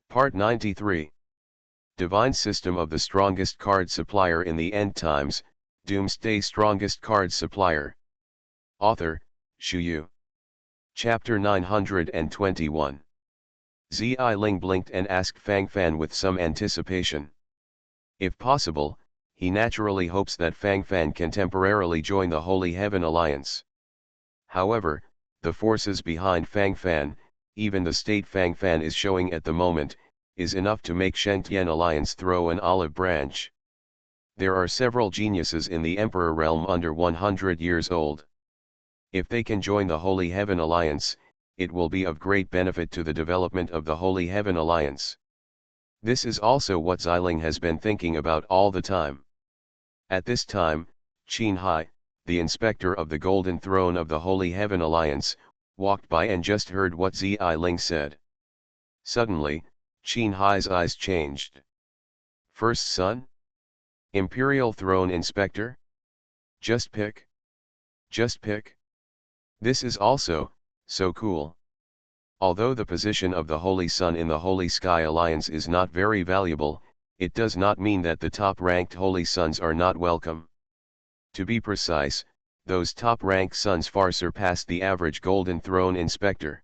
Part 93. Divine System of the Strongest Card Supplier in the End Times, Doomsday Strongest Card Supplier. Author, Shu Yu. Chapter 921. Zi Ling blinked and asked Fang Fan with some anticipation. If possible, he naturally hopes that Fang Fan can temporarily join the Holy Heaven Alliance. However, the forces behind Fang Fan, even the state Fang Fan is showing at the moment, is enough to make Shentian Alliance throw an olive branch. There are several geniuses in the Emperor realm under 100 years old. If they can join the Holy Heaven Alliance, it will be of great benefit to the development of the Holy Heaven Alliance. This is also what Xiling has been thinking about all the time. At this time, Qin Hai, the inspector of the Golden Throne of the Holy Heaven Alliance, walked by and just heard what Zi Ling said. Suddenly, Qin Hai's eyes changed. First son? Imperial Throne Inspector? Just pick? Just pick? This is also, so cool. Although the position of the Holy Sun in the Holy Sky Alliance is not very valuable, it does not mean that the top-ranked Holy Suns are not welcome. To be precise, those top-ranked suns far surpass the average Golden Throne Inspector.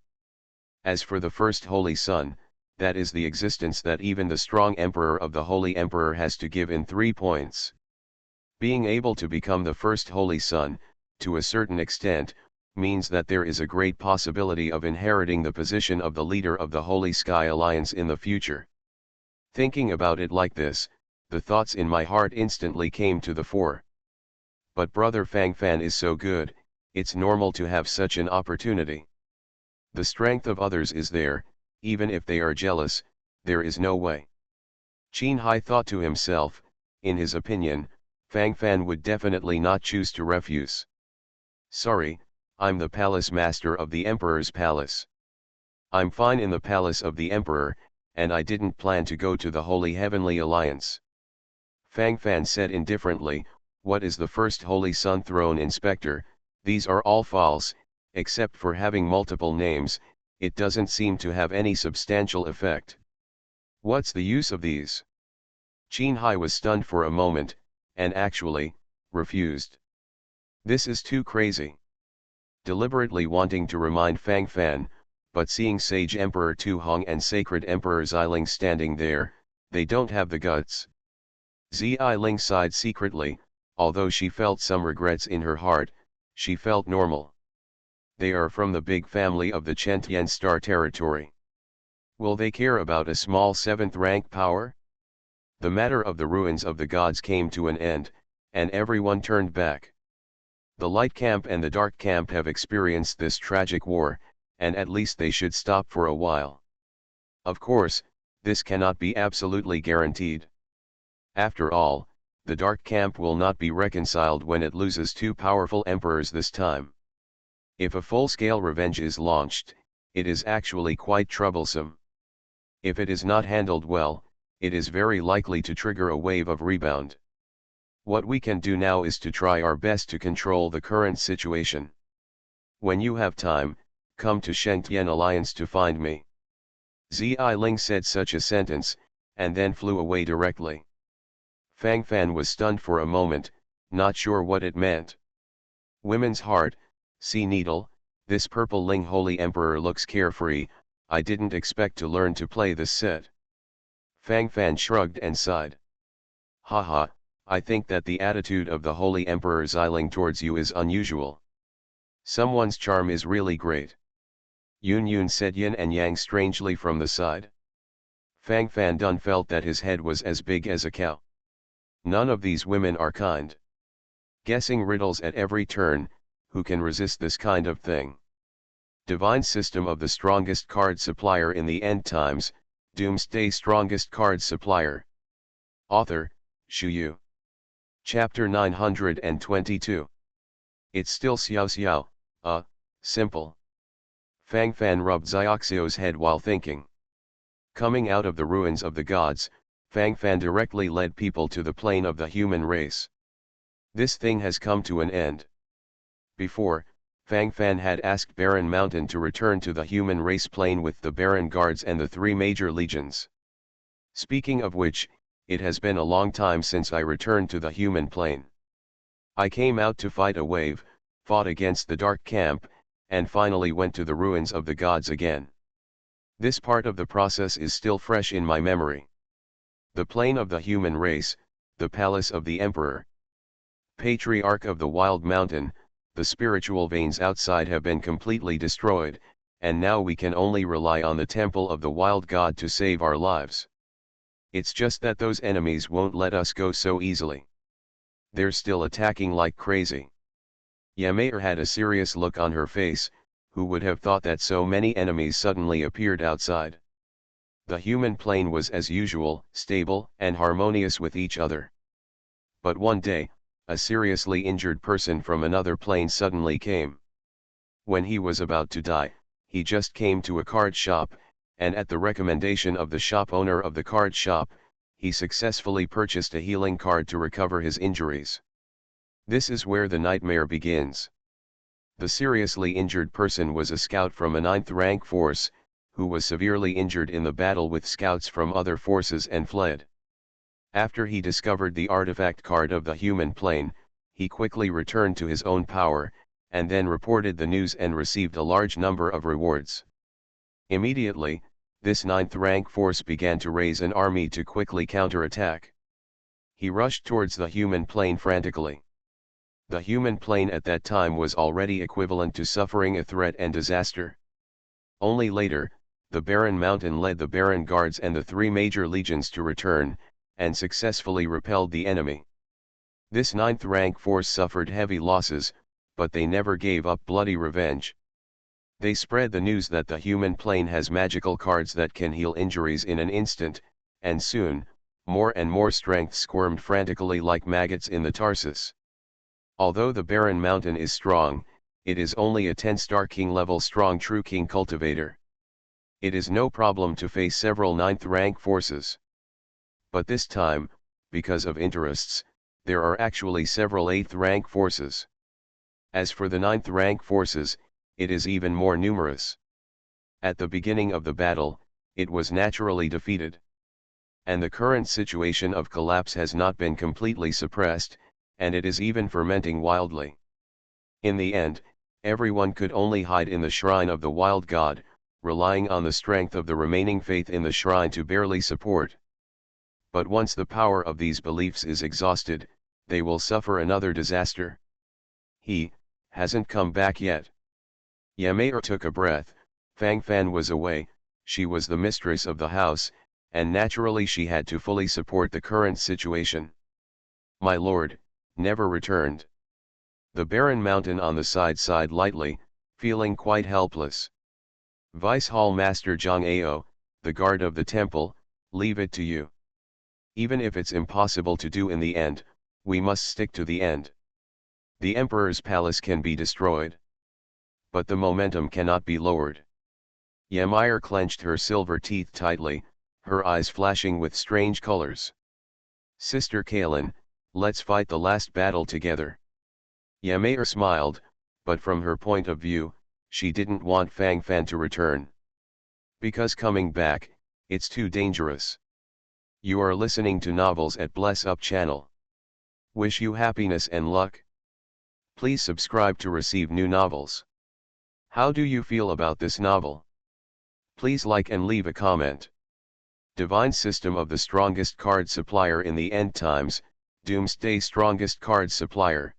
As for the first Holy Sun, that is the existence that even the strong Emperor of the Holy Emperor has to give in 3 points. Being able to become the first Holy Sun, to a certain extent, means that there is a great possibility of inheriting the position of the leader of the Holy Sky Alliance in the future. Thinking about it like this, the thoughts in my heart instantly came to the fore. But brother Fang Fan is so good, it's normal to have such an opportunity. The strength of others is there, even if they are jealous, there is no way. Qin Hai thought to himself, in his opinion, Fang Fan would definitely not choose to refuse. Sorry, I'm the palace master of the Emperor's palace. I'm fine in the palace of the Emperor, and I didn't plan to go to the Holy Heavenly Alliance. Fang Fan said indifferently, what is the first Holy Sun Throne Inspector? These are all false, except for having multiple names, it doesn't seem to have any substantial effect. What's the use of these? Qin Hai was stunned for a moment, and actually, refused. This is too crazy. Deliberately wanting to remind Fang Fan, but seeing Sage Emperor Tu Hong and Sacred Emperor Xiling standing there, they don't have the guts. Zi Ling sighed secretly, although she felt some regrets in her heart, she felt normal. They are from the big family of the Chentian Star Territory. Will they care about a small 7th rank power? The matter of the ruins of the gods came to an end, and everyone turned back. The light camp and the dark camp have experienced this tragic war, and at least they should stop for a while. Of course, this cannot be absolutely guaranteed. After all, the dark camp will not be reconciled when it loses 2 powerful emperors this time. If a full-scale revenge is launched, it is actually quite troublesome. If it is not handled well, it is very likely to trigger a wave of rebound. What we can do now is to try our best to control the current situation. When you have time, come to Shentian Alliance to find me. Zi Ling said such a sentence, and then flew away directly. Fang Fan was stunned for a moment, not sure what it meant. Women's heart, sea needle, this purple Ling Holy Emperor looks carefree, I didn't expect to learn to play this set. Fang Fan shrugged and sighed. Haha, I think that the attitude of the Holy Emperor Xiling towards you is unusual. Someone's charm is really great. Yun said yin and yang strangely from the side. Fang Fan Dun felt that his head was as big as a cow. None of these women are kind. Guessing riddles at every turn, who can resist this kind of thing? Divine System of the Strongest Card Supplier in the End Times, Doomsday Strongest Card Supplier. Author, Shu Yu. Chapter 922. It's still xiao, simple. Fang Fan rubbed Xiaoxio's head while thinking. Coming out of the ruins of the gods, Fang Fan directly led people to the plane of the human race. This thing has come to an end. Before, Fang Fan had asked Baron Mountain to return to the human race plane with the Baron Guards and the 3 major legions. Speaking of which, it has been a long time since I returned to the human plane. I came out to fight a wave, fought against the dark camp, and finally went to the ruins of the gods again. This part of the process is still fresh in my memory. The plane of the human race, the palace of the emperor. Patriarch of the wild mountain, the spiritual veins outside have been completely destroyed, and now we can only rely on the temple of the wild god to save our lives. It's just that those enemies won't let us go so easily. They're still attacking like crazy. Yamair had a serious look on her face. Who would have thought that so many enemies suddenly appeared outside? The human plane was as usual, stable and harmonious with each other. But one day, a seriously injured person from another plane suddenly came. When he was about to die, he just came to a card shop, and at the recommendation of the shop owner of the card shop, he successfully purchased a healing card to recover his injuries. This is where the nightmare begins. The seriously injured person was a scout from a 9th rank force, who was severely injured in the battle with scouts from other forces and fled. After he discovered the artifact card of the human plane, he quickly returned to his own power, and then reported the news and received a large number of rewards. Immediately, this 9th rank force began to raise an army to quickly counterattack. He rushed towards the human plane frantically. The human plane at that time was already equivalent to suffering a threat and disaster. Only later, the Barren Mountain led the Barren Guards and the 3 major legions to return, and successfully repelled the enemy. This 9th rank force suffered heavy losses, but they never gave up bloody revenge. They spread the news that the human plane has magical cards that can heal injuries in an instant, and soon, more and more strength squirmed frantically like maggots in the Tarsus. Although the Barren Mountain is strong, it is only a 10-star king level strong true king cultivator. It is no problem to face several 9th rank forces. But this time, because of interests, there are actually several 8th rank forces. As for the 9th rank forces, it is even more numerous. At the beginning of the battle, it was naturally defeated. And the current situation of collapse has not been completely suppressed, and it is even fermenting wildly. In the end, everyone could only hide in the shrine of the wild god, relying on the strength of the remaining faith in the shrine to barely support. But once the power of these beliefs is exhausted, they will suffer another disaster. He hasn't come back yet. Yamair took a breath. Fang Fan was away, she was the mistress of the house, and naturally she had to fully support the current situation. My lord, never returned. The Barren Mountain on the side sighed lightly, feeling quite helpless. Vice Hall Master Zhang Ao, the guard of the temple, leave it to you. Even if it's impossible to do in the end, we must stick to the end. The Emperor's palace can be destroyed, but the momentum cannot be lowered. Yamair clenched her silver teeth tightly, her eyes flashing with strange colors. Sister Kaelin, let's fight the last battle together. Yamair smiled, but from her point of view, she didn't want Fang Fan to return. Because coming back, it's too dangerous. You are listening to Novels at Bless Up channel. Wish you happiness and luck. Please subscribe to receive new novels. How do you feel about this novel? Please like and leave a comment. Divine System of the Strongest Card Supplier in the End Times, Doomsday Strongest Card Supplier.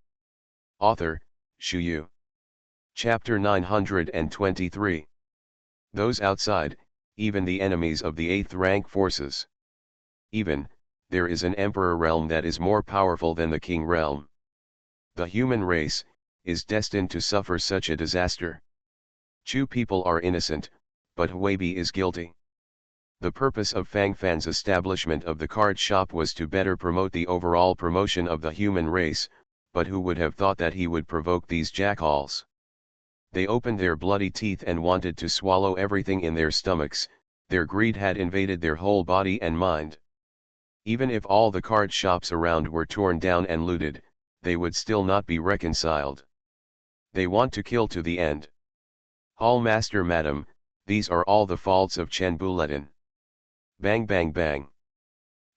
Author, Shu Yu. Chapter 923. Those outside, even the enemies of the 8th rank forces. Even, there is an emperor realm that is more powerful than the king realm. The human race, is destined to suffer such a disaster. Chu people are innocent, but Huibi is guilty. The purpose of Fang Fan's establishment of the card shop was to better promote the overall promotion of the human race, but who would have thought that he would provoke these jackals? They opened their bloody teeth and wanted to swallow everything in their stomachs. Their greed had invaded their whole body and mind. Even if all the card shops around were torn down and looted, they would still not be reconciled. They want to kill to the end. Hall Master Madam, these are all the faults of Chen Buletin. Bang bang bang.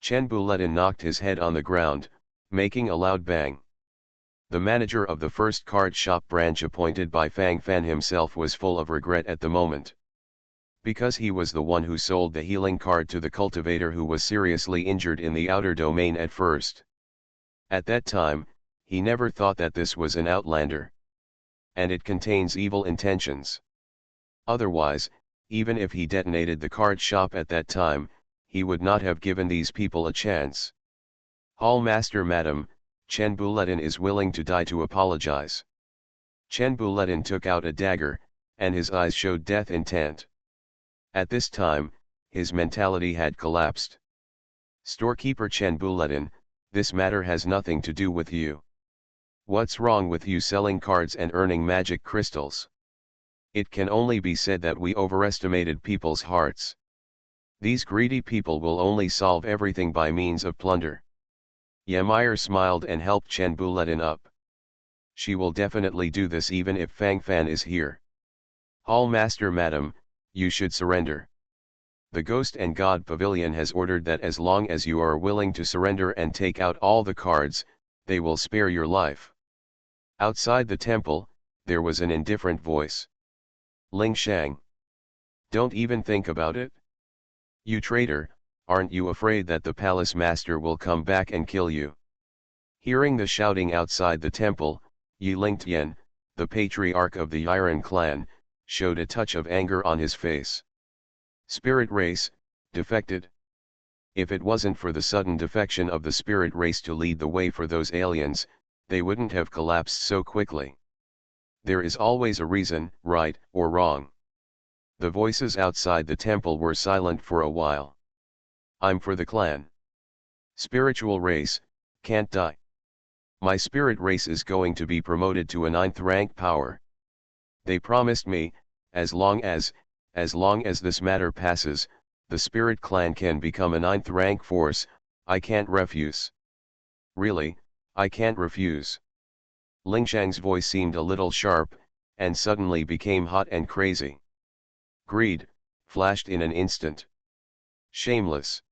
Chen Buletin knocked his head on the ground, making a loud bang. The manager of the first card shop branch appointed by Fang Fan himself was full of regret at the moment. Because he was the one who sold the healing card to the cultivator who was seriously injured in the outer domain at first. At that time, he never thought that this was an outlander. And it contains evil intentions. Otherwise, even if he detonated the card shop at that time, he would not have given these people a chance. Hall Master Madam, Chen Buletin is willing to die to apologize. Chen Buletin took out a dagger, and his eyes showed death intent. At this time, his mentality had collapsed. Storekeeper Chen Buletin, this matter has nothing to do with you. What's wrong with you selling cards and earning magic crystals? It can only be said that we overestimated people's hearts. These greedy people will only solve everything by means of plunder. Ymir smiled and helped Chen Buletin up. She will definitely do this even if Fang Fan is here. Hall Master Madam, you should surrender. The Ghost and God Pavilion has ordered that as long as you are willing to surrender and take out all the cards, they will spare your life. Outside the temple, there was an indifferent voice. Ling Shang. Don't even think about it. You traitor, aren't you afraid that the palace master will come back and kill you? Hearing the shouting outside the temple, Yi Lingtian, the patriarch of the Yiren clan, showed a touch of anger on his face. Spirit race, defected. If it wasn't for the sudden defection of the spirit race to lead the way for those aliens, they wouldn't have collapsed so quickly. There is always a reason, right or wrong. The voices outside the temple were silent for a while. I'm for the clan. Spiritual race, can't die. My spirit race is going to be promoted to a 9th rank power. They promised me, as long as this matter passes, the spirit clan can become a 9th rank force. I can't refuse. Really, I can't refuse. Ling Shang's voice seemed a little sharp, and suddenly became hot and crazy. Greed flashed in an instant. Shameless.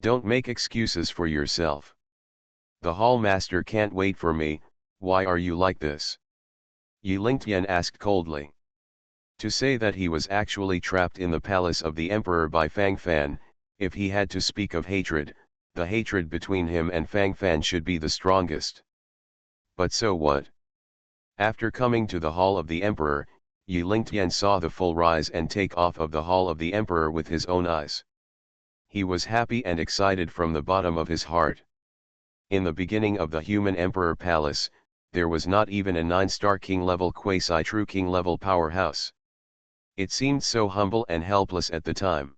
Don't make excuses for yourself. The hall master can't wait for me. Why are you like this? Yi Lingtian asked coldly. To say that he was actually trapped in the palace of the emperor by Fang Fan, if he had to speak of hatred, the hatred between him and Fang Fan should be the strongest. But so what? After coming to the hall of the emperor, Yi Lingtian saw the full rise and take off of the hall of the emperor with his own eyes. He was happy and excited from the bottom of his heart. In the beginning of the human emperor palace, there was not even a 9-star king level quasi-true king level powerhouse. It seemed so humble and helpless at the time.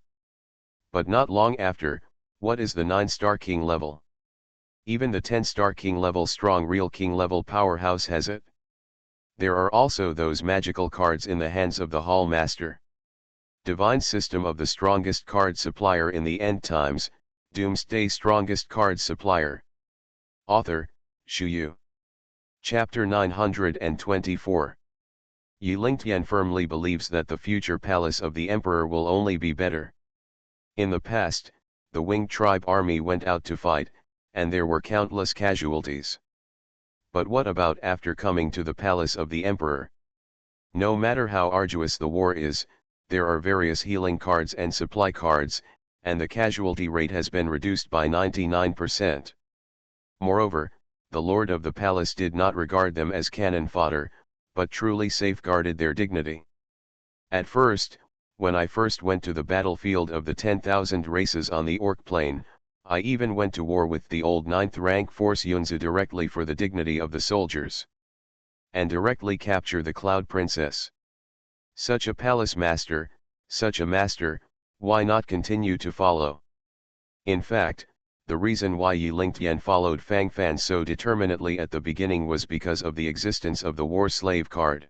But not long after, what is the 9-star king level? Even the 10-star king level strong real king level powerhouse has it. There are also those magical cards in the hands of the hall master. Divine system of the strongest card supplier in the end times, Doomsday strongest card supplier. Author, Shu Yu. Chapter 924. Yi Lingtian firmly believes that the future palace of the emperor will only be better. In the past, the winged tribe army went out to fight, and there were countless casualties. But what about after coming to the palace of the emperor? No matter how arduous the war is, there are various healing cards and supply cards, and the casualty rate has been reduced by 99%. Moreover, the lord of the palace did not regard them as cannon fodder, but truly safeguarded their dignity. At first, when I first went to the battlefield of the 10,000 races on the Orc Plain, I even went to war with the old 9th rank force Yunzu directly for the dignity of the soldiers. And directly capture the Cloud Princess. Such a palace master, such a master, why not continue to follow? In fact, the reason why Yi Lingtian followed Fang Fan so determinedly at the beginning was because of the existence of the war slave card.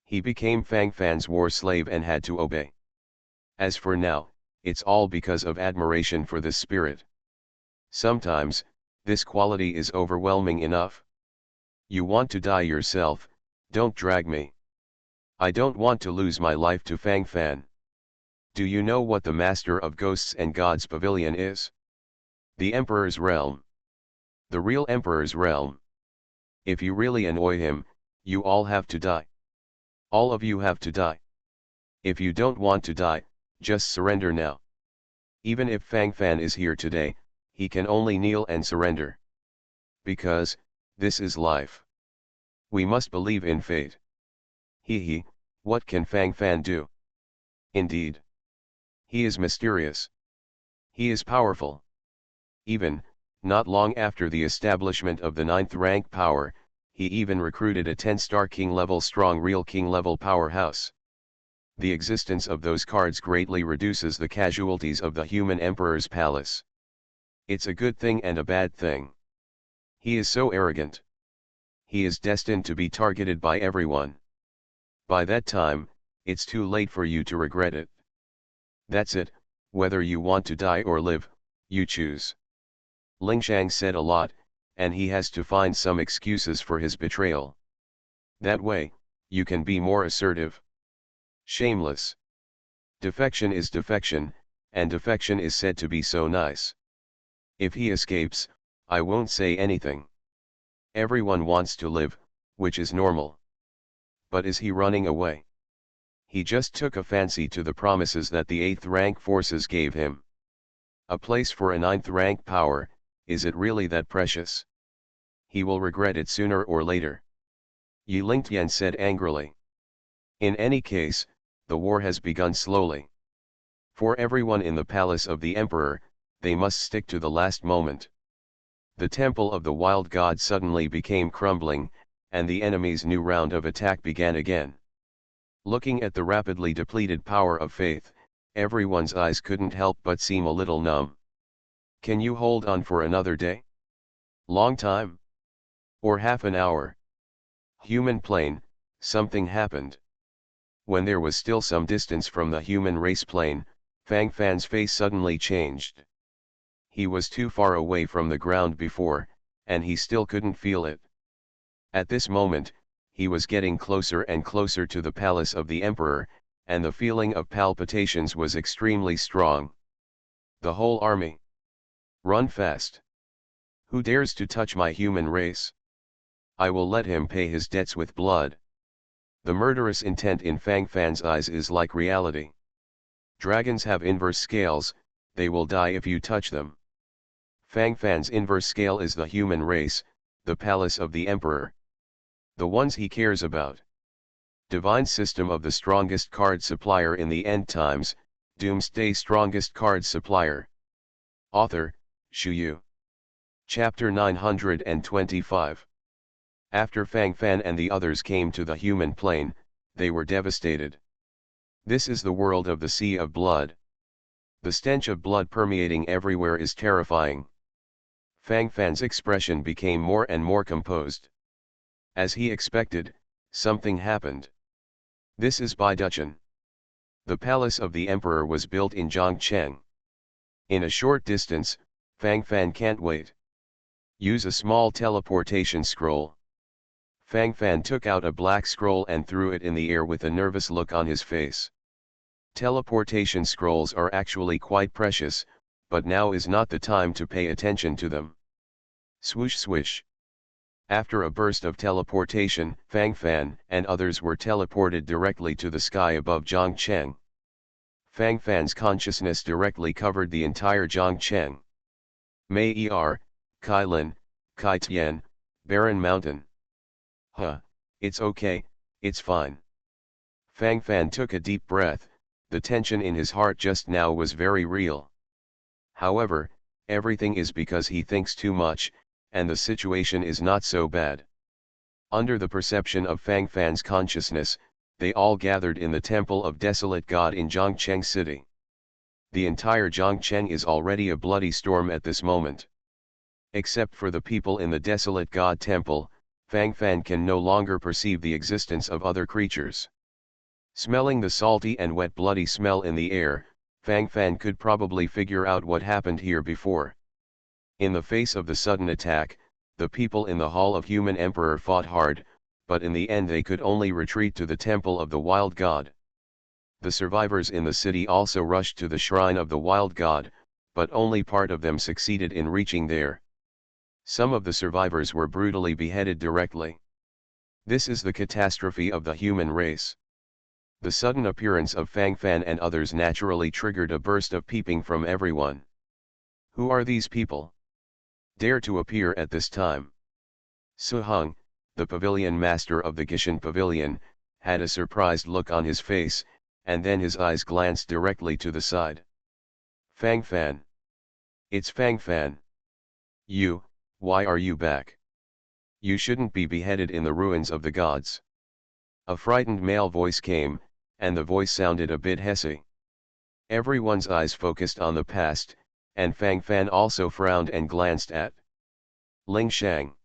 He became Fang Fan's war slave and had to obey. As for now, it's all because of admiration for this spirit. Sometimes, this quality is overwhelming enough. You want to die yourself, don't drag me. I don't want to lose my life to Fang Fan. Do you know what the Master of Ghosts and Gods Pavilion is? The Emperor's realm. The real Emperor's realm. If you really annoy him, you all have to die. All of you have to die. If you don't want to die, just surrender now. Even if Fang Fan is here today, he can only kneel and surrender. Because, this is life. We must believe in fate. He, what can Fang Fan do? Indeed. He is mysterious. He is powerful. Even, not long after the establishment of the 9th rank power, he even recruited a 10-star king-level strong real king-level powerhouse. The existence of those cards greatly reduces the casualties of the human emperor's palace. It's a good thing and a bad thing. He is so arrogant. He is destined to be targeted by everyone. By that time, it's too late for you to regret it. That's it, whether you want to die or live, you choose. Lingshang said a lot, and he has to find some excuses for his betrayal. That way, you can be more assertive. Shameless. Defection is defection, and defection is said to be so nice. If he escapes, I won't say anything. Everyone wants to live, which is normal. But is he running away? He just took a fancy to the promises that the 8th rank forces gave him. A place for a 9th rank power, is it really that precious? He will regret it sooner or later. Yi Lingtian said angrily. In any case, the war has begun slowly. For everyone in the palace of the emperor, they must stick to the last moment. The temple of the wild god suddenly became crumbling, and the enemy's new round of attack began again. Looking at the rapidly depleted power of faith, everyone's eyes couldn't help but seem a little numb. Can you hold on for another day? Long time? Or half an hour? Human plane, something happened. When there was still some distance from the human race plane, Fang Fan's face suddenly changed. He was too far away from the ground before, and he still couldn't feel it. At this moment, he was getting closer and closer to the palace of the emperor, and the feeling of palpitations was extremely strong. The whole army. Run fast. Who dares to touch my human race? I will let him pay his debts with blood. The murderous intent in Fang Fan's eyes is like reality. Dragons have inverse scales, they will die if you touch them. Fang Fan's inverse scale is the human race, the palace of the emperor. The ones he cares about. Divine system of the strongest card supplier in the end times, Doomsday strongest card supplier. Author, Shu Yu. Chapter 925. After Fang Fan and the others came to the human plane, they were devastated. This is the world of the sea of blood. The stench of blood permeating everywhere is terrifying. Fang Fan's expression became more and more composed. As he expected, something happened. This is Baiduchen. The palace of the emperor was built in Zhongcheng. In a short distance, Fang Fan can't wait. Use a small teleportation scroll. Fang Fan took out a black scroll and threw it in the air with a nervous look on his face. Teleportation scrolls are actually quite precious, but now is not the time to pay attention to them. Swoosh swish. After a burst of teleportation, Fang Fan and others were teleported directly to the sky above Zhongcheng. Fang Fan's consciousness directly covered the entire Zhongcheng. Mei Er, Kailin, Kai Tian, Barren Mountain. It's okay, it's fine. Fang Fan took a deep breath, the tension in his heart just now was very real. However, everything is because he thinks too much, and the situation is not so bad. Under the perception of Fang Fan's consciousness, they all gathered in the Temple of Desolate God in Zhongcheng City. The entire Zhongcheng is already a bloody storm at this moment. Except for the people in the Desolate God Temple, Fang Fan can no longer perceive the existence of other creatures. Smelling the salty and wet bloody smell in the air, Fang Fan could probably figure out what happened here before. In the face of the sudden attack, the people in the Hall of Human Emperor fought hard, but in the end they could only retreat to the Temple of the Wild God. The survivors in the city also rushed to the Shrine of the Wild God, but only part of them succeeded in reaching there. Some of the survivors were brutally beheaded directly. This is the catastrophe of the human race. The sudden appearance of Fang Fan and others naturally triggered a burst of peeping from everyone. Who are these people? Dare to appear at this time? Su Hung, the pavilion master of the Gishan pavilion, had a surprised look on his face, and then his eyes glanced directly to the side. Fang Fan. It's Fang Fan. Why are you back? You shouldn't be beheaded in the ruins of the gods. A frightened male voice came, and the voice sounded a bit hissy. Everyone's eyes focused on the past, and Fang Fan also frowned and glanced at Ling Shang.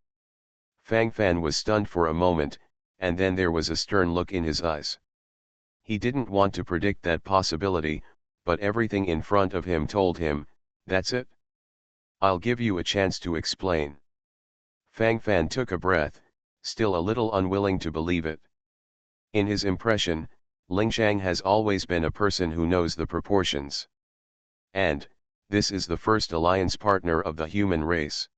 Fang Fan was stunned for a moment, and then there was a stern look in his eyes. He didn't want to predict that possibility, but everything in front of him told him, that's it. I'll give you a chance to explain. Fang Fan took a breath, still a little unwilling to believe it. In his impression, Ling Shang has always been a person who knows the proportions. And, this is the first alliance partner of the human race.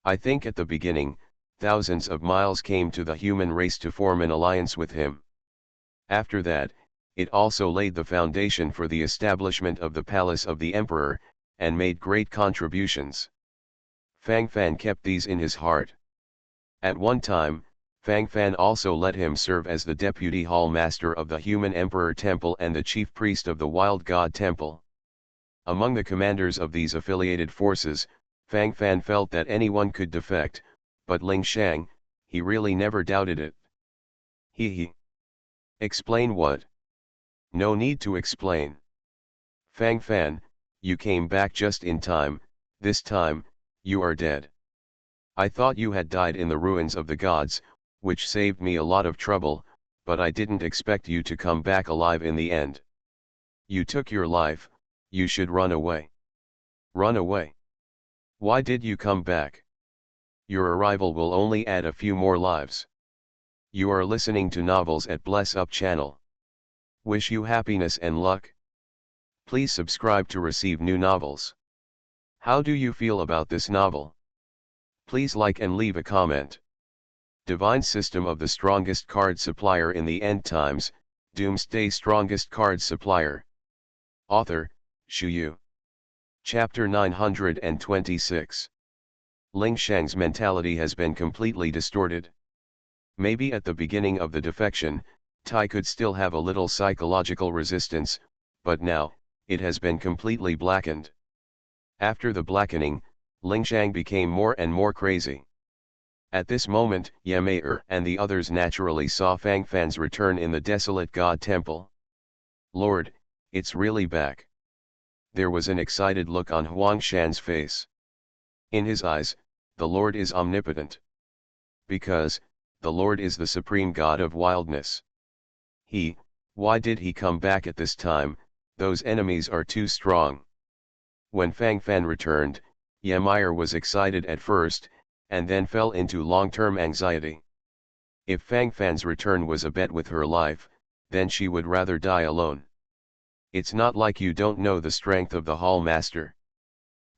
I think at the beginning, thousands of miles came to the human race to form an alliance with him. After that, it also laid the foundation for the establishment of the palace of the emperor, and made great contributions. Fang Fan kept these in his heart. At one time, Fang Fan also let him serve as the deputy hall master of the human emperor temple and the chief priest of the wild god temple. Among the commanders of these affiliated forces, Fang Fan felt that anyone could defect, but Ling Shang, he really never doubted it. He. Explain what? No need to explain. Fang Fan, you came back just in time, this time, you are dead. I thought you had died in the ruins of the gods, which saved me a lot of trouble, but I didn't expect you to come back alive in the end. You took your life, you should run away. Run away. Why did you come back? Your arrival will only add a few more lives. You are listening to novels at Bless Up channel. Wish you happiness and luck. Please subscribe to receive new novels. How do you feel about this novel? Please like and leave a comment. Divine System of the Strongest Card Supplier in the End Times, Doomsday Strongest Card Supplier. Author, Shu Yu. Chapter 926. Ling Shang's mentality has been completely distorted. Maybe at the beginning of the defection, Tai could still have a little psychological resistance, but now, it has been completely blackened. After the blackening, Ling Shang became more and more crazy. At this moment, Ye Mei and the others naturally saw Fang Fan's return in the desolate god temple. Lord, it's really back. There was an excited look on Huang Shan's face. In his eyes, the Lord is omnipotent. Because, the Lord is the supreme god of wildness. Why did he come back at this time? Those enemies are too strong. When Fang Fan returned, Ye Mei was excited at first, and then fell into long-term anxiety. If Fang Fan's return was a bet with her life, then she would rather die alone. It's not like you don't know the strength of the Hall Master.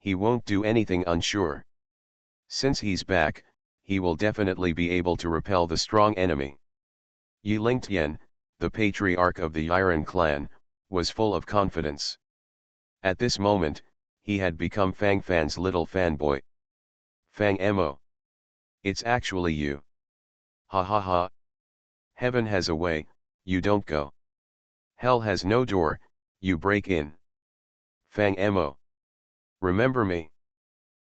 He won't do anything unsure. Since he's back, he will definitely be able to repel the strong enemy. Yi Lingtian, the patriarch of the Yiren clan, was full of confidence. At this moment, he had become Fang Fan's little fanboy. Fang Mo. It's actually you. Ha ha ha. Heaven has a way, you don't go. Hell has no door, you break in. Fang Mo. Remember me?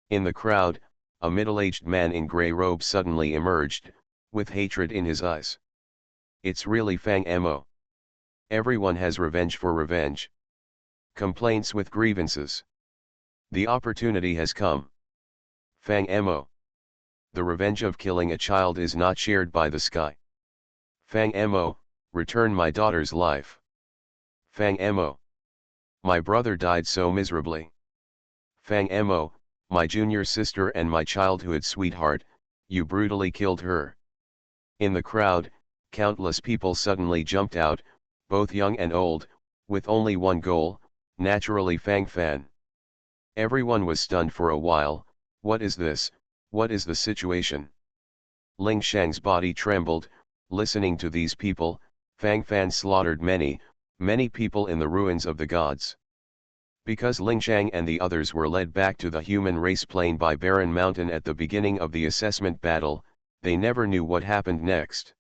In the crowd, a middle-aged man in grey robe suddenly emerged, with hatred in his eyes. It's really Fang Mo. Everyone has revenge for revenge. Complaints with grievances. The opportunity has come. Fang Mo. The revenge of killing a child is not shared by the sky. Fang Mo, return my daughter's life. Fang Mo. My brother died so miserably. Fang Mo, my junior sister and my childhood sweetheart, you brutally killed her. In the crowd, countless people suddenly jumped out, both young and old, with only one goal, naturally Fang Fan. Everyone was stunned for a while. What is this? What is the situation? Ling Shang's body trembled, listening to these people. Fang Fan slaughtered many, many people in the ruins of the gods. Because Ling Shang and the others were led back to the human race plane by Barren Mountain at the beginning of the assessment battle, they never knew what happened next.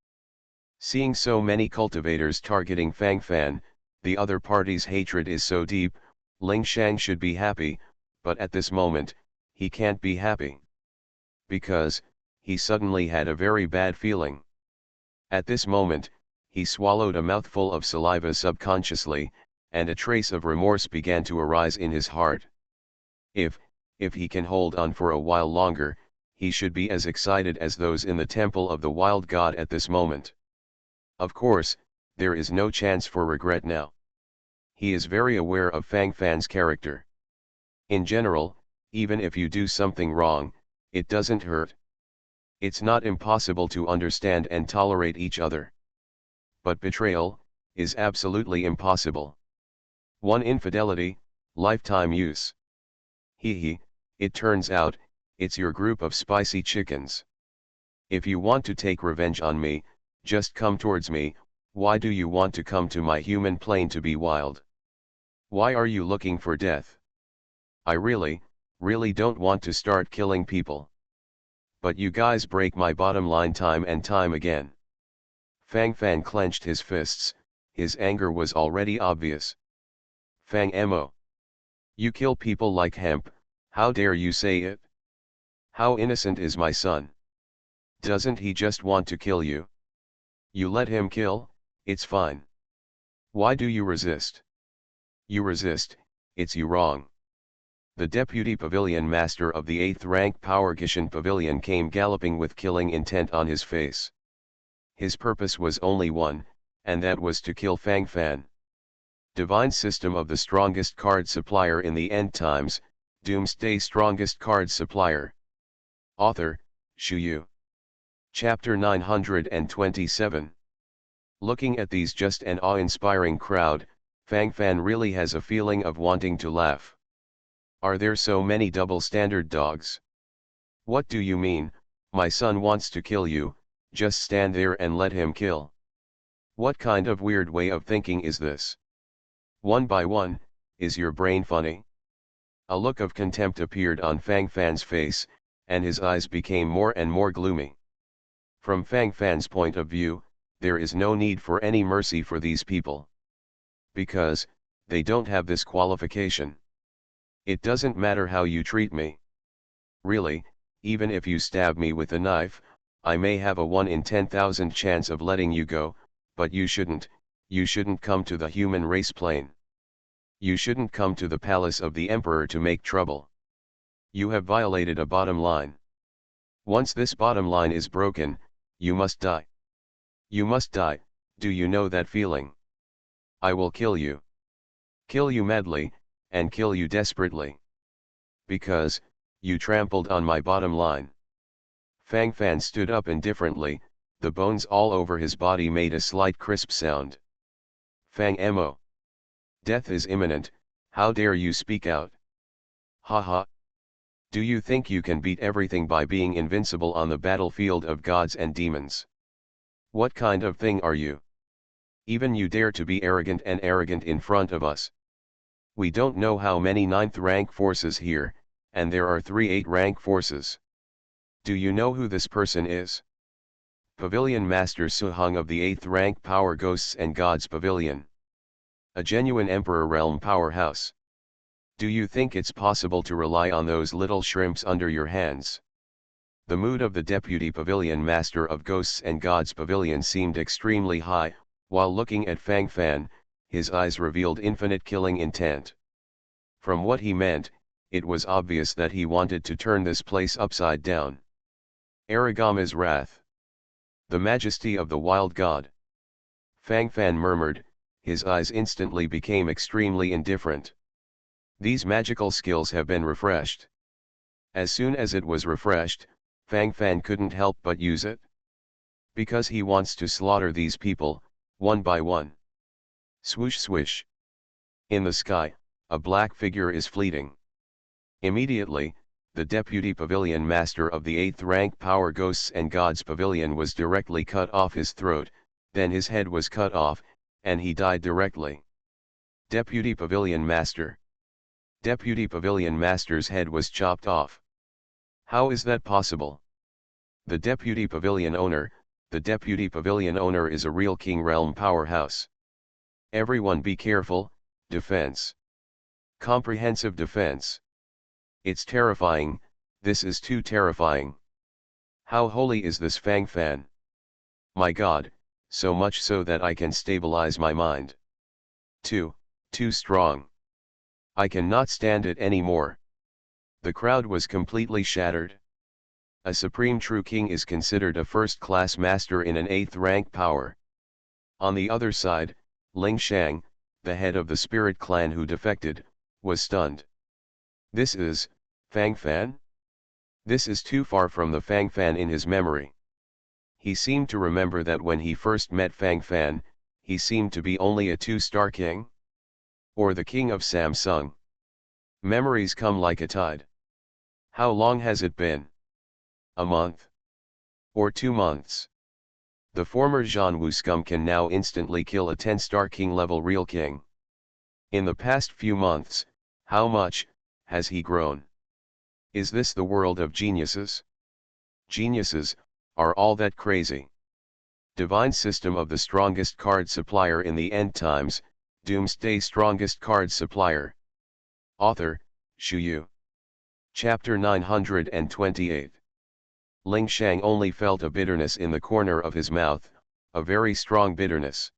Seeing so many cultivators targeting Fang Fan, the other party's hatred is so deep. Ling Shang should be happy, but at this moment, he can't be happy. Because, he suddenly had a very bad feeling. At this moment, he swallowed a mouthful of saliva subconsciously, and a trace of remorse began to arise in his heart. If he can hold on for a while longer, he should be as excited as those in the temple of the wild god at this moment. Of course, there is no chance for regret now. He is very aware of Fang Fan's character. In general, even if you do something wrong, it doesn't hurt. It's not impossible to understand and tolerate each other. But betrayal is absolutely impossible. One infidelity, lifetime use. It turns out, it's your group of spicy chickens. If you want to take revenge on me, just come towards me. Why do you want to come to my human plane to be wild? Why are you looking for death? I really don't want to start killing people. But you guys break my bottom line time and time again. Fang Fan clenched his fists, his anger was already obvious. Fang Mo. You kill people like hemp, how dare you say it? How innocent is my son? Doesn't he just want to kill you? You let him kill, it's fine. Why do you resist? You resist, it's you wrong. The deputy pavilion master of the 8th rank Power Gishan Pavilion came galloping with killing intent on his face. His purpose was only one, and that was to kill Fang Fan. Divine System of the Strongest Card Supplier in the End Times, Doomsday Strongest Card Supplier. Author, Shu Yu. Chapter 927. Looking at these just an awe-inspiring crowd, Fang Fan really has a feeling of wanting to laugh. Are there so many double-standard dogs? What do you mean, my son wants to kill you, just stand there and let him kill? What kind of weird way of thinking is this? One by one, is your brain funny? A look of contempt appeared on Fang Fan's face, and his eyes became more and more gloomy. From Fang Fan's point of view, there is no need for any mercy for these people. Because, they don't have this qualification. It doesn't matter how you treat me. Really, even if you stab me with a knife, I may have a 1 in 10,000 chance of letting you go, but you shouldn't come to the human race plane. You shouldn't come to the palace of the emperor to make trouble. You have violated a bottom line. Once this bottom line is broken, you must die. You must die, do you know that feeling? I will kill you. Kill you madly, and kill you desperately. Because, you trampled on my bottom line. Fang Fan stood up indifferently, the bones all over his body made a slight crisp sound. Fang Mo. Death is imminent, how dare you speak out? Ha ha. Do you think you can beat everything by being invincible on the battlefield of gods and demons? What kind of thing are you? Even you dare to be arrogant in front of us. We don't know how many 9th rank forces here, and there are 3 8 rank forces. Do you know who this person is? Pavilion Master Suhung of the 8th rank Power Ghosts and Gods Pavilion. A genuine Emperor Realm powerhouse. Do you think it's possible to rely on those little shrimps under your hands? The mood of the Deputy Pavilion Master of Ghosts and Gods Pavilion seemed extremely high, while looking at Fang Fan, his eyes revealed infinite killing intent. From what he meant, it was obvious that he wanted to turn this place upside down. Aragama's wrath. The majesty of the wild god. Fang Fan murmured, his eyes instantly became extremely indifferent. These magical skills have been refreshed. As soon as it was refreshed, Fang Fan couldn't help but use it. Because he wants to slaughter these people, one by one. Swoosh swish. In the sky, a black figure is fleeting. Immediately, the deputy pavilion master of the 8th rank Power Ghosts and Gods Pavilion was directly cut off his throat, then his head was cut off, and he died directly. Deputy Pavilion Master. Deputy Pavilion Master's head was chopped off. How is that possible? The Deputy Pavilion Owner. The Deputy Pavilion Owner is a real King Realm powerhouse. Everyone be careful. Defense. Comprehensive defense. It's terrifying, this is too terrifying. How holy is this Fang Fan? My God, so much so that I can stabilize my mind. Too strong. I cannot stand it anymore. The crowd was completely shattered. A supreme true king is considered a first-class master in an 8th rank power. On the other side, Ling Shang, the head of the spirit clan who defected, was stunned. This is Fang Fan? This is too far from the Fang Fan in his memory. He seemed to remember that when he first met Fang Fan, he seemed to be only a 2-star king? Or the king of Samsung. Memories come like a tide. How long has it been? A month? Or 2 months? The former Zhanwu scum can now instantly kill a 10-star king level real king. In the past few months, how much has he grown? Is this the world of geniuses? Geniuses are all that crazy. Divine system of the strongest card supplier in the end times, Doomsday strongest card supplier. Author, Shu Yu. Chapter 928. Ling Shang only felt a bitterness in the corner of his mouth, a very strong bitterness.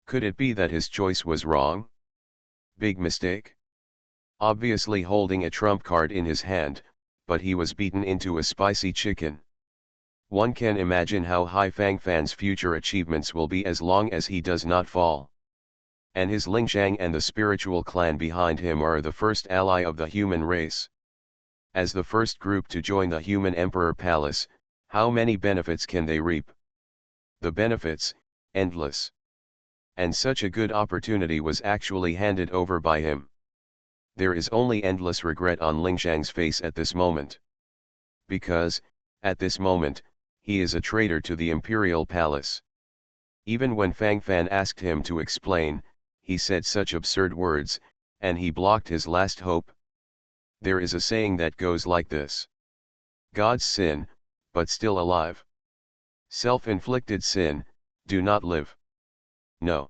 Could it be that his choice was wrong? Big mistake? Obviously holding a trump card in his hand, but he was beaten into a spicy chicken. One can imagine how high Fang Fan's future achievements will be as long as he does not fall. And his Ling Shang and the spiritual clan behind him are the first ally of the human race. As the first group to join the human emperor palace, how many benefits can they reap? The benefits, endless. And such a good opportunity was actually handed over by him. There is only endless regret on Ling Shang's face at this moment. Because, at this moment, he is a traitor to the imperial palace. Even when Fang Fan asked him to explain, he said such absurd words, and he blocked his last hope. There is a saying that goes like this. God's sin, but still alive. Self-inflicted sin, do not live. No.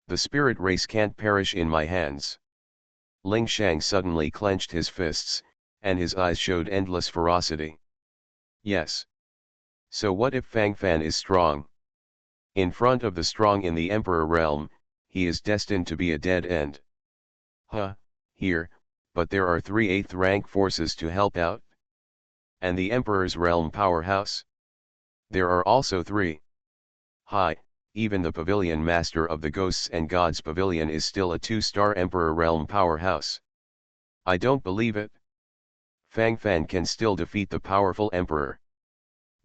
The spirit race can't perish in my hands. Ling Shang suddenly clenched his fists, and his eyes showed endless ferocity. Yes. So what if Fang Fan is strong? In front of the strong in the Emperor realm, he is destined to be a dead end. Here, but there are 3 8th rank forces to help out. And the Emperor's realm powerhouse? There are also 3. Even the pavilion master of the Ghosts and Gods Pavilion is still a 2-star Emperor realm powerhouse. I don't believe it. Fang Fan can still defeat the powerful Emperor.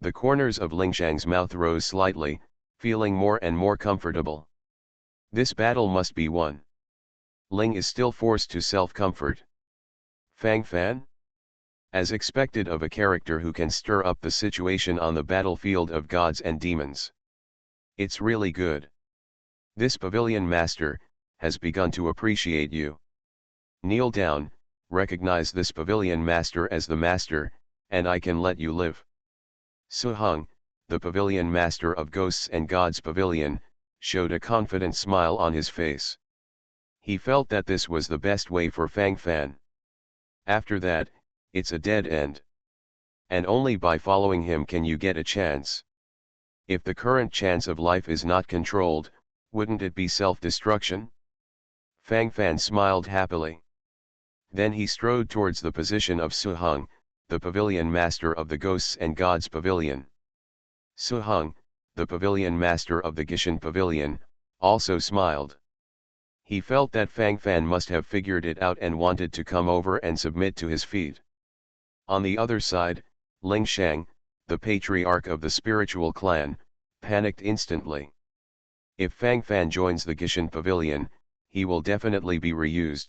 The corners of Ling Shang's mouth rose slightly, feeling more and more comfortable. This battle must be won. Ling is still forced to self-comfort. Fang Fan? As expected of a character who can stir up the situation on the battlefield of gods and demons. It's really good. This pavilion master has begun to appreciate you. Kneel down, recognize this pavilion master as the master, and I can let you live. Su Heng, the pavilion master of Ghosts and Gods Pavilion, showed a confident smile on his face. He felt that this was the best way for Fang Fan. After that, it's a dead end. And only by following him can you get a chance. If the current chance of life is not controlled, wouldn't it be self-destruction? Fang Fan smiled happily. Then he strode towards the position of Su Heng, the pavilion master of the Ghosts and Gods Pavilion. Su Heng, the pavilion master of the Gishan Pavilion, also smiled. He felt that Fang Fan must have figured it out and wanted to come over and submit to his feet. On the other side, Ling Shang, the patriarch of the spiritual clan, panicked instantly. If Fang Fan joins the Gishan Pavilion, he will definitely be reused.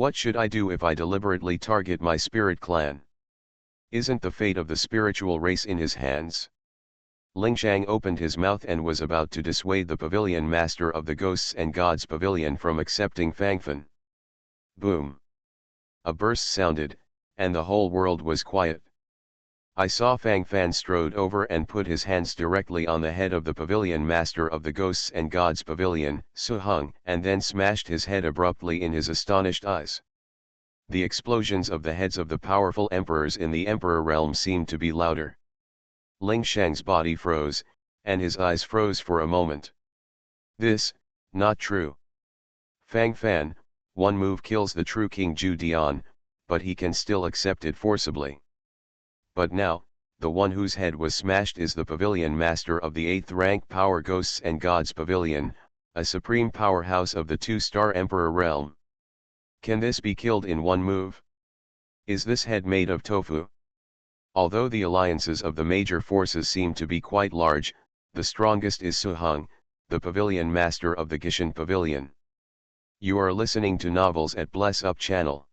What should I do if I deliberately target my spirit clan? Isn't the fate of the spiritual race in his hands? Lingshang opened his mouth and was about to dissuade the pavilion master of the Ghosts and Gods pavilion from accepting Fangfan. Boom! A burst sounded, and the whole world was quiet. I saw Fang Fan strode over and put his hands directly on the head of the pavilion master of the Ghosts and Gods pavilion, Su Hung, and then smashed his head abruptly in his astonished eyes. The explosions of the heads of the powerful emperors in the emperor realm seemed to be louder. Ling Shang's body froze, and his eyes froze for a moment. This, not true. Fang Fan, one move kills the true King Ju Dian, but he can still accept it forcibly. But now, the one whose head was smashed is the pavilion master of the 8th rank Power Ghosts and Gods pavilion, a supreme powerhouse of the 2-star Emperor realm. Can this be killed in one move? Is this head made of tofu? Although the alliances of the major forces seem to be quite large, the strongest is Su Hung, the pavilion master of the Gishan pavilion. You are listening to Novels at Bless Up channel.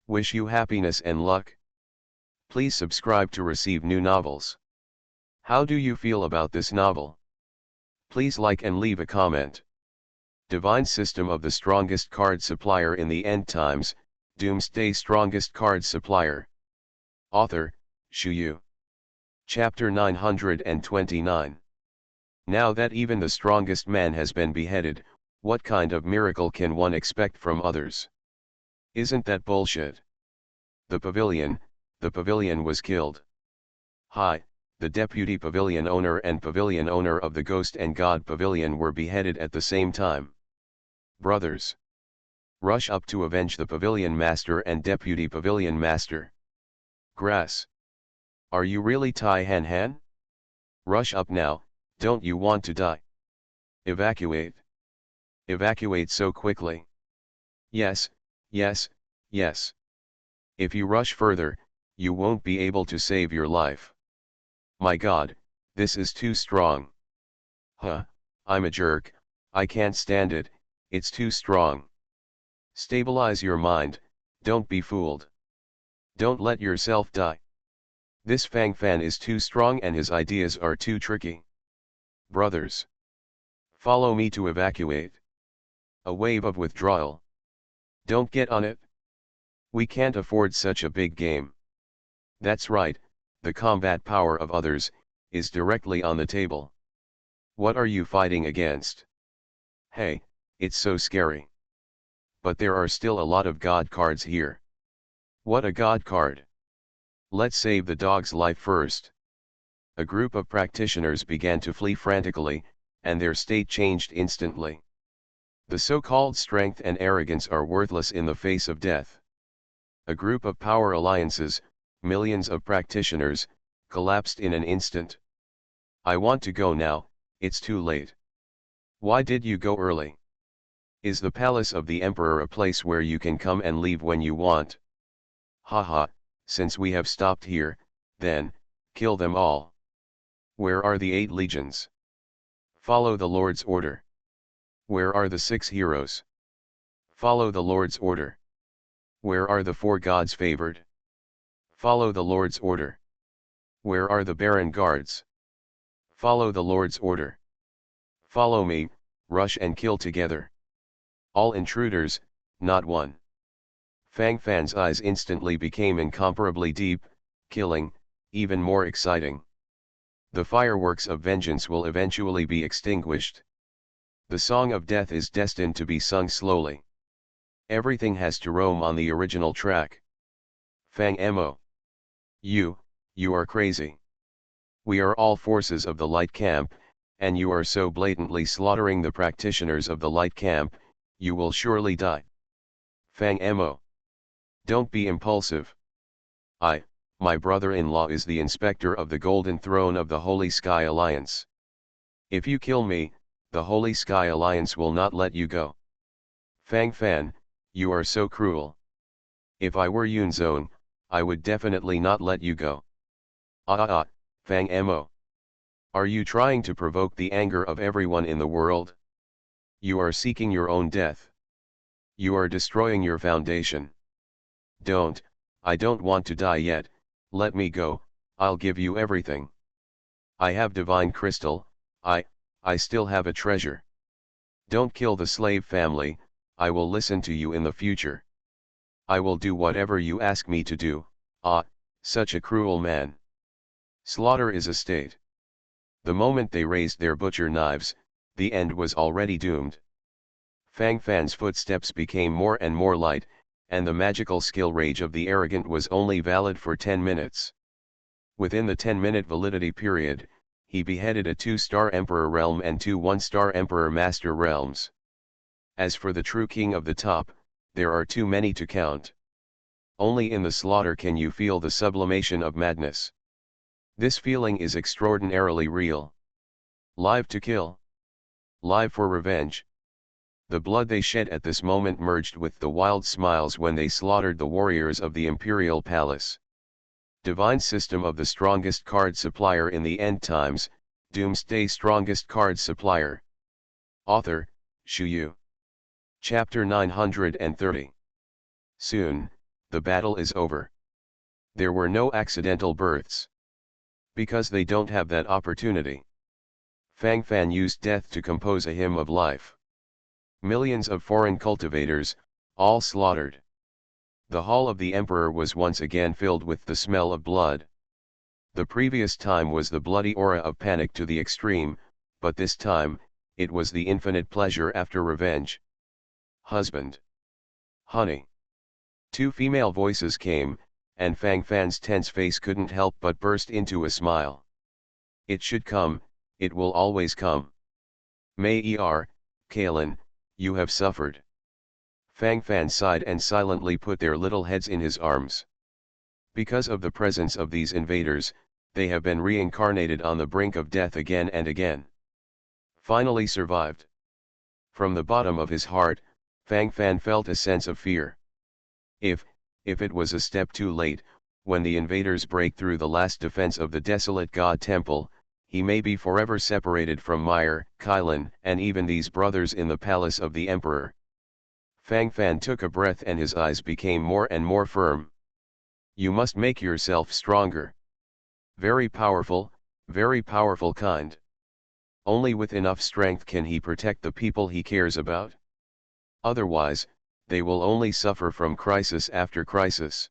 Wish you happiness and luck. Please subscribe to receive new novels. How do you feel about this novel? Please like and leave a comment. Divine System of the Strongest Card Supplier in the End Times, Doomsday Strongest Card Supplier. Author, Shu Yu. Chapter 929. Now that even the strongest man has been beheaded, what kind of miracle can one expect from others? Isn't that bullshit? The pavilion was killed. Hi, the deputy pavilion owner and pavilion owner of the Ghost and God pavilion were beheaded at the same time. Brothers, rush up to avenge the pavilion master and deputy pavilion master. Grass. Are you really Tai Han Han? Rush up now, don't you want to die? Evacuate. Evacuate so quickly. Yes, yes, yes. If you rush further, you won't be able to save your life. My God, this is too strong. Huh, I'm a jerk, I can't stand it, it's too strong. Stabilize your mind, don't be fooled. Don't let yourself die. This Fang Fan is too strong and his ideas are too tricky. Brothers, follow me to evacuate. A wave of withdrawal. Don't get on it. We can't afford such a big game. That's right, the combat power of others is directly on the table. What are you fighting against? Hey, it's so scary. But there are still a lot of God cards here. What a God card! Let's save the dog's life first. A group of practitioners began to flee frantically, and their state changed instantly. The so-called strength and arrogance are worthless in the face of death. A group of power alliances, millions of practitioners, collapsed in an instant. I want to go now, it's too late. Why did you go early? Is the palace of the emperor a place where you can come and leave when you want? Haha, since we have stopped here, then, kill them all. Where are the 8 legions? Follow the Lord's order. Where are the 6 heroes? Follow the Lord's order. Where are the 4 gods favored? Follow the Lord's order. Where are the barren guards? Follow the Lord's order. Follow me, rush and kill together. All intruders, not one. Fang Fan's eyes instantly became incomparably deep, killing, even more exciting. The fireworks of vengeance will eventually be extinguished. The song of death is destined to be sung slowly. Everything has to roam on the original track. Fang Mo. You are crazy. We are all forces of the light camp, and you are so blatantly slaughtering the practitioners of the light camp, you will surely die. Fang Mo. Don't be impulsive. My brother-in-law is the inspector of the Golden Throne of the Holy Sky Alliance. If you kill me, the Holy Sky Alliance will not let you go. Fang Fan, you are so cruel. If I were Yunzong, I would definitely not let you go. Fang Mo. Are you trying to provoke the anger of everyone in the world? You are seeking your own death. You are destroying your foundation. Don't, I don't want to die yet, let me go, I'll give you everything. I have divine crystal, I still have a treasure. Don't kill the slave family, I will listen to you in the future. I will do whatever you ask me to do. Such a cruel man. Slaughter is a state. The moment they raised their butcher knives, the end was already doomed. Fang Fan's footsteps became more and more light, and the magical skill rage of the arrogant was only valid for 10 minutes. Within the 10-minute validity period, he beheaded a 2-star Emperor realm and 2 1-star Emperor Master realms. As for the true king of the top, there are too many to count. Only in the slaughter can you feel the sublimation of madness. This feeling is extraordinarily real. Live to kill. Live for revenge. The blood they shed at this moment merged with the wild smiles when they slaughtered the warriors of the Imperial Palace. Divine System of the Strongest Card Supplier in the End Times, Doomsday Strongest Card Supplier. Author, Shu Yu. Chapter 930. Soon, the battle is over. There were no accidental births. Because they don't have that opportunity. Fang Fan used death to compose a hymn of life. Millions of foreign cultivators, all slaughtered. The hall of the emperor was once again filled with the smell of blood. The previous time was the bloody aura of panic to the extreme, but this time, it was the infinite pleasure after revenge. Husband. Honey. 2 female voices came, and Fang Fan's tense face couldn't help but burst into a smile. It should come, it will always come. May Kalen, you have suffered. Fang Fan sighed and silently put their little heads in his arms. Because of the presence of these invaders, they have been reincarnated on the brink of death again and again. Finally survived. From the bottom of his heart, Fang Fan felt a sense of fear. If it was a step too late, when the invaders break through the last defense of the desolate god temple, he may be forever separated from Meyer, Kylan, and even these brothers in the palace of the emperor. Fang Fan took a breath and his eyes became more and more firm. You must make yourself stronger. Very powerful kind. Only with enough strength can he protect the people he cares about. Otherwise, they will only suffer from crisis after crisis.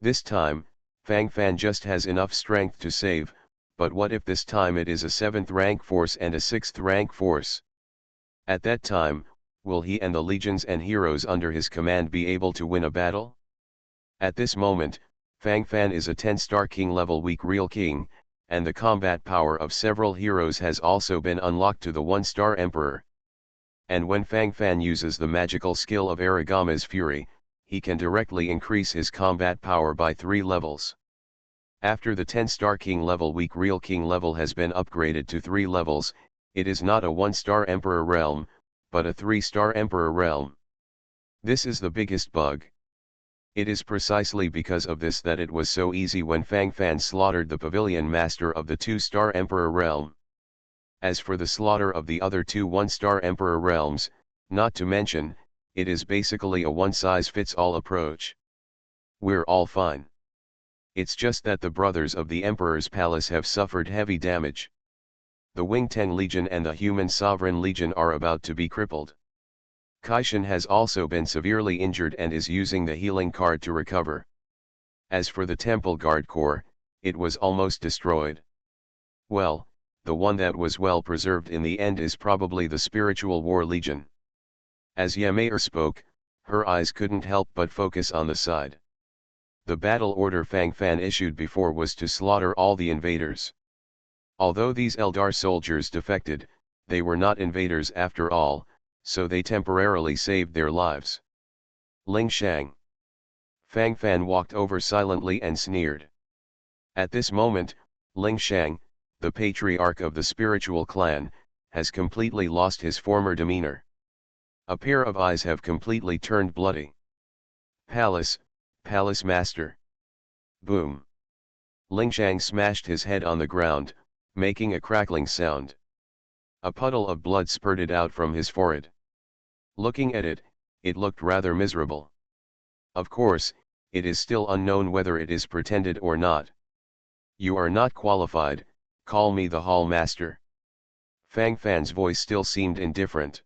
This time, Fang Fan just has enough strength to save, but what if this time it is a 7th rank force and a 6th rank force? At that time, will he and the legions and heroes under his command be able to win a battle? At this moment, Fang Fan is a 10-star king level weak real king, and the combat power of several heroes has also been unlocked to the 1-star emperor. And when Fang Fan uses the magical skill of Aragama's Fury, he can directly increase his combat power by 3 levels. After the 10-star king level weak real king level has been upgraded to 3 levels, it is not a 1-star emperor realm, but a 3-star emperor realm. This is the biggest bug. It is precisely because of this that it was so easy when Fang Fan slaughtered the pavilion master of the 2-star emperor realm. As for the slaughter of the other 2 1-star emperor realms, not to mention, it is basically a one-size-fits-all approach. We're all fine. It's just that the brothers of the Emperor's palace have suffered heavy damage. The Wing Tang Legion and the Human Sovereign Legion are about to be crippled. Kaishan has also been severely injured and is using the healing card to recover. As for the Temple Guard Corps, it was almost destroyed. Well, the one that was well preserved in the end is probably the Spiritual War Legion. As Yamair spoke, her eyes couldn't help but focus on the side. The battle order Fang Fan issued before was to slaughter all the invaders. Although these Eldar soldiers defected, they were not invaders after all, so they temporarily saved their lives. Ling Shang. Fang Fan walked over silently and sneered. At this moment, Ling Shang, the patriarch of the spiritual clan, has completely lost his former demeanor. A pair of eyes have completely turned bloody. Palace master. Boom. Ling Shang smashed his head on the ground, making a crackling sound. A puddle of blood spurted out from his forehead. Looking at it, it looked rather miserable. Of course, it is still unknown whether it is pretended or not. You are not qualified, call me the hall master. Fang Fan's voice still seemed indifferent.